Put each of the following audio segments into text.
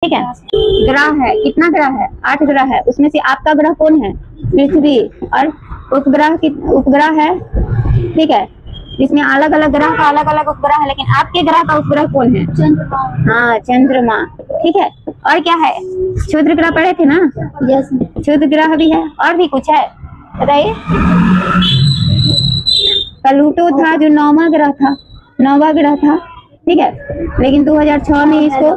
ठीक है। ग्रह है, कितना ग्रह है? 8 ग्रह है। उसमें से आपका ग्रह कौन है? पृथ्वी। और उपग्रह है, ठीक है, जिसमें अलग अलग ग्रह का अलग अलग उपग्रह है, लेकिन आपके ग्रह का उपग्रह कौन है? चंद्रमा। हाँ, चंद्रमा, ठीक है। और क्या है? क्षुद्र ग्रह पढ़े थे ना? यस। क्षुद्र ग्रह भी है, और भी कुछ है, बताइए। प्लूटो था जो 9वां ग्रह था, ठीक है, लेकिन 2006 में इसको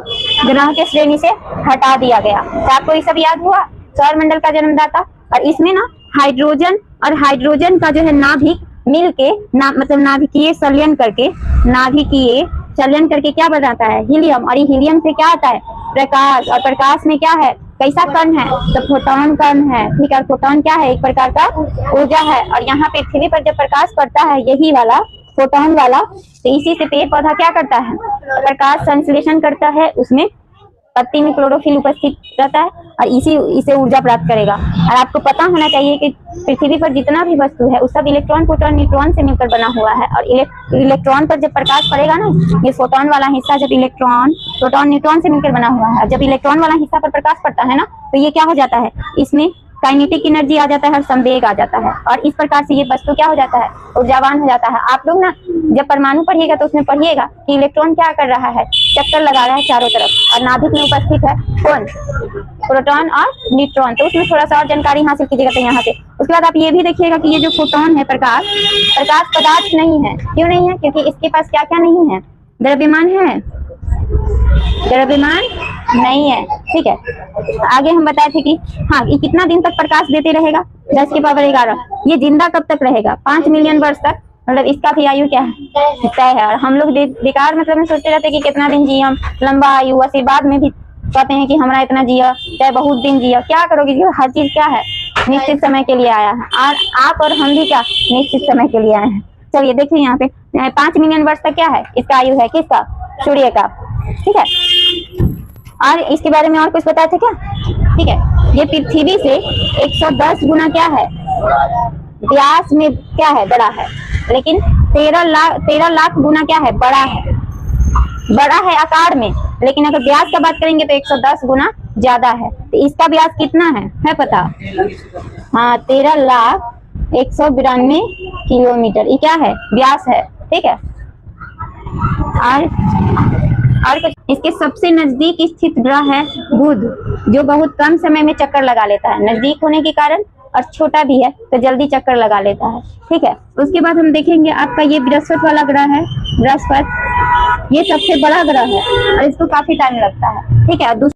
ग्रह के श्रेणी से हटा दिया गया। तो आपको ये सब याद हुआ, सौर मंडल का जन्मदाता। और इसमें ना हाइड्रोजन का जो है नाभिक मिलके मतलब नाभिकीय चलन करके क्या बनाता है? हीलियम। और ये हीलियम से क्या आता है? प्रकाश। और प्रकाश में क्या है? कैसा कण है? तो फोटोन कण है, ठीक है। फोटोन क्या है? एक प्रकार का ऊर्जा है। और यहाँ पृथ्वी पर जब प्रकाश पड़ता है, यही वाला फोटोन वाला, तो इसी से पेड़ पौधा क्या करता है? प्रकाश संश्लेषण करता है, उसमें पत्ती में क्लोरोफिल उपस्थित रहता है, और इसे ऊर्जा प्राप्त करेगा। और आपको पता होना चाहिए कि पृथ्वी पर जितना भी वस्तु है, वो सब इलेक्ट्रॉन, प्रोटॉन, न्यूट्रॉन से मिलकर बना हुआ है। और इलेक्ट्रॉन पर जब प्रकाश पड़ेगा ना, ये फोटोन वाला हिस्सा जब इलेक्ट्रॉन, प्रोटॉन, न्यूट्रॉन से मिलकर बना हुआ है, जब इलेक्ट्रॉन वाला हिस्सा पर प्रकाश पड़ता है ना, तो ये क्या हो जाता है? इसमें काइनेटिक एनर्जी आ जाता है और संवेग आ जाता है, और इस प्रकार से ये वस्तु क्या हो जाता है? ऊर्जावान हो जाता है। आप लोग ना जब परमाणु पढ़िएगा तो उसमें पढ़िएगा कि इलेक्ट्रॉन क्या कर रहा है? चक्कर लगा रहा है चारों तरफ, और नाभिक में उपस्थित है कौन? प्रोटॉन और न्यूट्रॉन। तो उसमें थोड़ा सा और जानकारी हासिल कीजिएगा। तो यहाँ से उसके बाद आप ये भी देखिएगा कि ये जो फोटोन है, प्रकाश पदार्थ नहीं है। क्यों नहीं है? क्योंकि इसके पास क्या क्या नहीं है? द्रव्यमान है? द्रव्यमान नहीं है, ठीक है। आगे हम बताए थे कि हाँ, ये कितना दिन तक प्रकाश देते रहेगा? 10 की पावर 11। ये जिंदा कब तक रहेगा? 5 मिलियन वर्ष तक, मतलब इसका भी आयु क्या है? तय है। और हम लोग बेकार मतलब में सोचते रहते हैं कि कितना दिन जिए हम, लंबा आयु। आशीर्वाद में भी कहते हैं कि हमारा इतना जिया, चाहे बहुत दिन जिया। क्या करोगे? हर चीज क्या है? निश्चित समय के लिए आया है, और आप और हम भी क्या निश्चित समय के लिए आए हैं। चलिए देखिए यहाँ पे 5 मिलियन वर्ष तक क्या है इसका आयु है? किसका? सूर्य का, ठीक है। और इसके बारे में और कुछ बताए थे क्या? ठीक है, ये पृथ्वी से 110 गुना क्या है? व्यास में क्या है? बड़ा है। लेकिन 13 लाख गुना क्या है? बड़ा है आकार में। लेकिन अगर व्यास का बात करेंगे तो 110 गुना ज्यादा है। तो इसका व्यास कितना है पता? हाँ, 13,192 किलोमीटर। ये क्या है? व्यास है, ठीक है। और कुछ इसके सबसे नजदीक स्थित ग्रह है बुध, जो बहुत कम समय में चक्कर लगा लेता है। नजदीक होने के कारण, और छोटा भी है तो जल्दी चक्कर लगा लेता है, ठीक है। उसके बाद हम देखेंगे आपका ये बृहस्पति वाला ग्रह है। बृहस्पति ये सबसे बड़ा ग्रह है और इसको काफी टाइम लगता है, ठीक है।